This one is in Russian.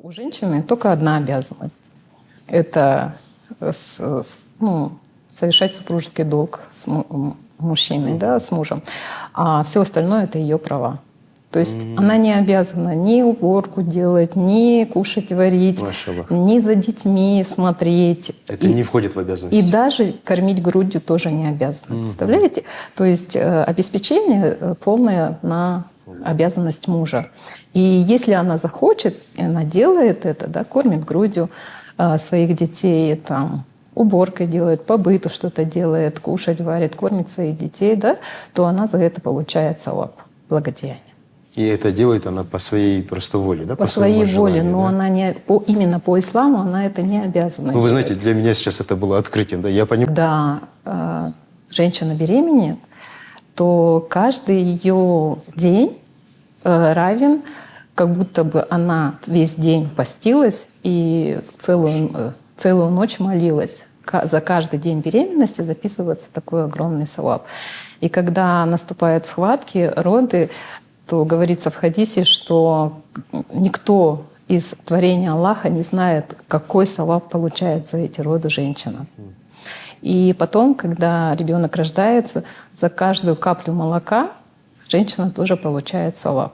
У женщины только одна обязанность. Это совершать супружеский долг с мужчиной, да, с мужем. А все остальное – это ее права. То есть она не обязана ни уборку делать, ни кушать, варить, ни за детьми смотреть. Это не входит в обязанности. И даже кормить грудью тоже не обязана. Представляете? То есть обеспечение полное на обязанность мужа. И если она захочет, и она делает это, да, кормит грудью своих детей, там, уборкой делает, по быту что-то делает, кушать, варит, кормит своих детей, да, то она за это получает савап, благодеяние. И это делает она по своей просто воле, да? По своей воле, желанию, но да? она не, именно по исламу она это не обязана. Ну, вы знаете, для меня сейчас это было открытием, да, я понимаю. Когда женщина беременеет, то каждый ее день равен, как будто бы она весь день постилась и целую ночь молилась. За каждый день беременности записывается такой огромный савап. И когда наступают схватки, роды, то говорится в хадисе, что никто из творения Аллаха не знает, какой савап получает за эти роды женщина. И потом, когда ребенок рождается, за каждую каплю молока женщина тоже получает савап.